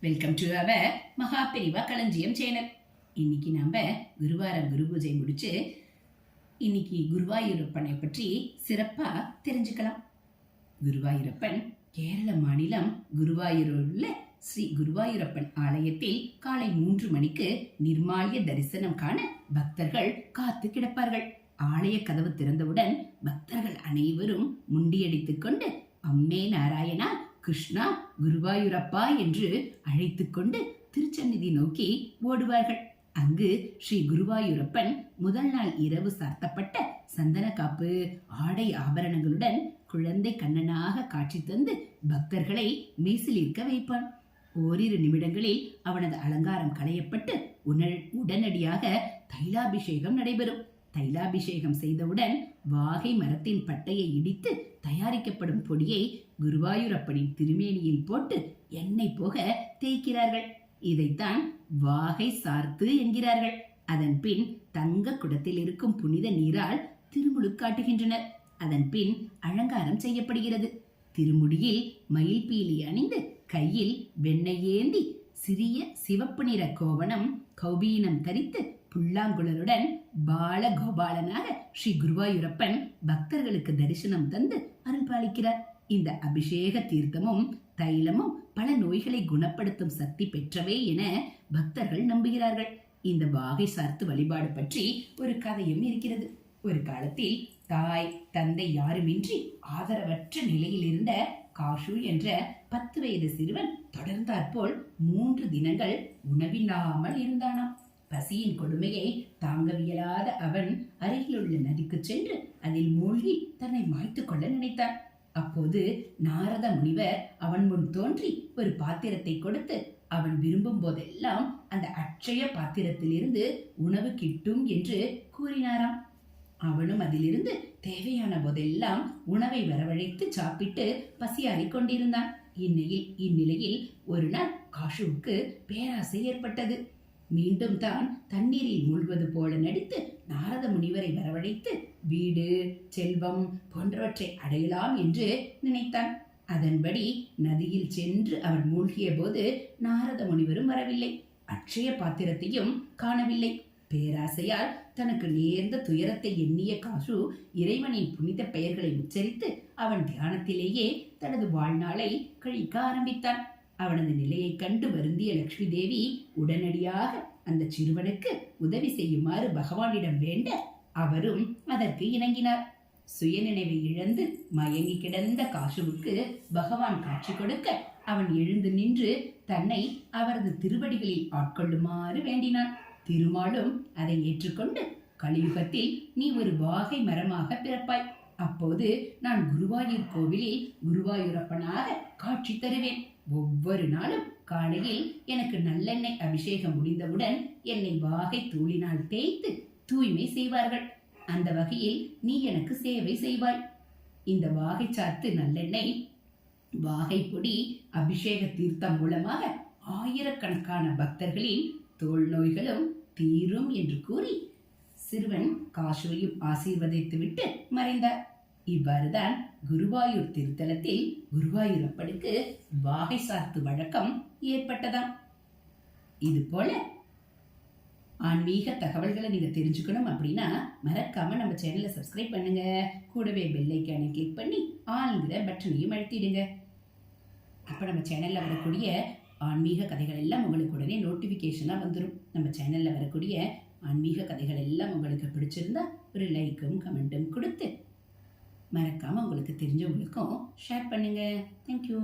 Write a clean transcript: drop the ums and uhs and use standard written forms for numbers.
Welcome to our மகா பெரிவா களஞ்சியம் channel. இன்னைக்கு நம்ம குருவாரம் குரு பூஜை முடிச்சு இன்னைக்கு குருவாயூரப்பனை பற்றி சிறப்பா தெரிஞ்சுக்கலாம். குருவாயூரப்பன் கேரள மாநிலம் குருவாயூரில் உள்ள ஸ்ரீ குருவாயூரப்பன் ஆலயத்தில் காலை 3 மணிக்கு நிர்மால்ய தரிசனம் காண பக்தர்கள் காத்து கிடப்பார்கள். ஆலய கதவு திறந்தவுடன் பக்தர்கள் அனைவரும் முண்டியடித்துக் கொண்டு அம்மே நாராயணா, கிருஷ்ணா, குருவாயூரப்பா என்று அழைத்துக் கொண்டு திருச்சந்நிதி நோக்கி ஓடுவார்கள். அங்கு ஸ்ரீ குருவாயூரப்பன் முதல் நாள் இரவு சார்த்தப்பட்ட சந்தன காப்பு ஆடை ஆபரணங்களுடன் குழந்தை கண்ணனாக காட்சி தந்து பக்தர்களை மெய்சிலிருக்க வைப்பான். ஓரிரு நிமிடங்களில் அவனது அலங்காரம் களையப்பட்டு உடனடியாக தைலாபிஷேகம் நடைபெறும். தைலாபிஷேகம் செய்தவுடன் வாகை மரத்தின் பட்டையை இடித்து தயாரிக்கப்படும் பொடியை குருவாயூரப்பனின் திருமேனியில் போட்டு எண்ணெய் போக தேய்க்கிறார்கள். இதைத்தான் வாகை சார்த்து என்கிறார்கள். அதன் பின் தங்க குடத்தில் இருக்கும் புனித நீரால் திருமுழுக்காட்டுகின்றனர். அதன் பின் அலங்காரம் செய்யப்படுகிறது. திருமுடியில் மயில் பீலி அணிந்து கையில் வெண்ணெய் ஏந்தி சிறிய சிவப்பு நிற கோவணம் கௌபீனம் தரித்து புல்லாங்குழலுடன் பால கோபாலனாக ஸ்ரீ குருவாயூரப்பன் பக்தர்களுக்கு தரிசனம் தந்து அருள் பாலிக்கிறார். இந்த அபிஷேக தீர்த்தமும் தைலமும் பல நோய்களை குணப்படுத்தும் சக்தி பெற்றவை என பக்தர்கள் நம்புகிறார்கள். இந்த வாகை சார்த்து வழிபாடு பற்றி ஒரு கதையும் இருக்கிறது. ஒரு காலத்தில் தாய் தந்தை யாருமின்றி ஆதரவற்ற நிலையில் இருந்த காஷு என்ற 10 வயது சிறுவன் தொடர்ந்தாற்போல் 3 தினங்கள் உணவில்லாமல் இருந்தானாம். பசியின் கொடுமையை தாங்கவியலாத அவன் அருகிலுள்ள நதிக்கு சென்று அதில் மூழ்கி தன்னை மாய்த்துக் கொள்ள நினைத்தான். அப்போது நாரத முனிவர் அவன் முன் தோன்றி ஒரு பாத்திரத்தை கொடுத்து அவன் விரும்பும் போதெல்லாம் அந்த அட்சய பாத்திரத்திலிருந்து உணவு கிட்டும் என்று கூறினாராம். அவனும் அதிலிருந்து தேவையான போதெல்லாம் உணவை வரவழைத்து சாப்பிட்டு பசியாறிக் கொண்டிருந்தான். இந்நிலையில் ஒரு நாள் காஷுவுக்கு பேராசை ஏற்பட்டது. மீண்டும் தான் தண்ணீரில் மூழ்குவது போல நடித்து நாரத முனிவரை வரவழைத்து வீடு செல்வம் போன்றவற்றை அடையலாம் என்று நினைத்தான். அதன்படி நதியில் சென்று அவன் மூழ்கிய போது நாரத முனிவரும் வரவில்லை. அட்சய பாத்திரத்தையும் காணவில்லை. பேராசையால் தனக்கு நேர்ந்த துயரத்தை எண்ணிய காசு இறைவனின் புனித பெயர்களை உச்சரித்து அவன் தியானத்திலேயே தனது வாழ்நாளை கழிக்க ஆரம்பித்தான். அவனது நிலையை கண்டு வருந்திய லட்சுமி தேவி உடனடியாக அந்த சிறுவனுக்கு உதவி செய்யுமாறு பகவானிடம் வேண்ட அவரும் அதற்கு இணங்கினார். சுயநினைவை இழந்து மயங்கி கிடந்த காசுவுக்கு பகவான் காட்சி கொடுக்க அவன் எழுந்து நின்று தன்னை அவரது திருவடிகளில் ஆட்கொள்ளுமாறு வேண்டினான். திருமாலும் அதை ஏற்றுக்கொண்டு கலியுகத்தில் நீ ஒரு வாகை மரமாக பிறப்பாய். அப்போது நான் குருவாயூர் கோவிலில் குருவாயூரப்பனாக காட்சி தருவேன். ஒவ்வொரு நாளும் காலையில் எனக்கு நல்லெண்ணெய் அபிஷேகம் முடிந்தவுடன் என்னை வாகை தூளினால் தேய்த்து தூய்மை செய்வார்கள். அந்த வகையில் நீ எனக்கு சேவை செய்வாய். இந்த வாகை சாத்து நல்லெண்ணெய் வாகை பொடி அபிஷேக தீர்த்தம் மூலமாக ஆயிரக்கணக்கான பக்தர்களின் தோல் நோய்களும் தீரும் என்று கூறி சிறுவன் காசுவையும் ஆசீர்வதித்துவிட்டு மறைந்தார். இவ்வாறுதான் குருவாயூர் திருத்தலத்தில் குருவாயூரப்பனுக்கு வாகை சார்த்து வழக்கம் ஏற்பட்டதாம். இது போல ஆன்மீக தகவல்களை நீங்க தெரிஞ்சுக்கணும் அப்படின்னா மறக்காம நம்ம சேனலை சப்ஸ்கிரைப் பண்ணுங்க. கூடவே பெல் ஐகானை கிளிக் பண்ணி ஆல்ங்கிற பட்டனையும் அழுத்திடுங்க. அப்ப நம்ம சேனல்ல வரக்கூடிய ஆன்மீக கதைகள் எல்லாம் உங்களுக்கு உடனே நோட்டிபிகேஷனா வந்துடும். நம்ம சேனல்ல வரக்கூடிய ஆன்மீக கதைகள் எல்லாம் உங்களுக்கு பிடிச்சிருந்தா ஒரு லைக்கும் கமெண்ட்டும் கொடுத்து மறக்காம உங்களுக்கு தெரிஞ்சவங்களுக்கும் ஷேர் பண்ணுங்க. தேங்க்யூ.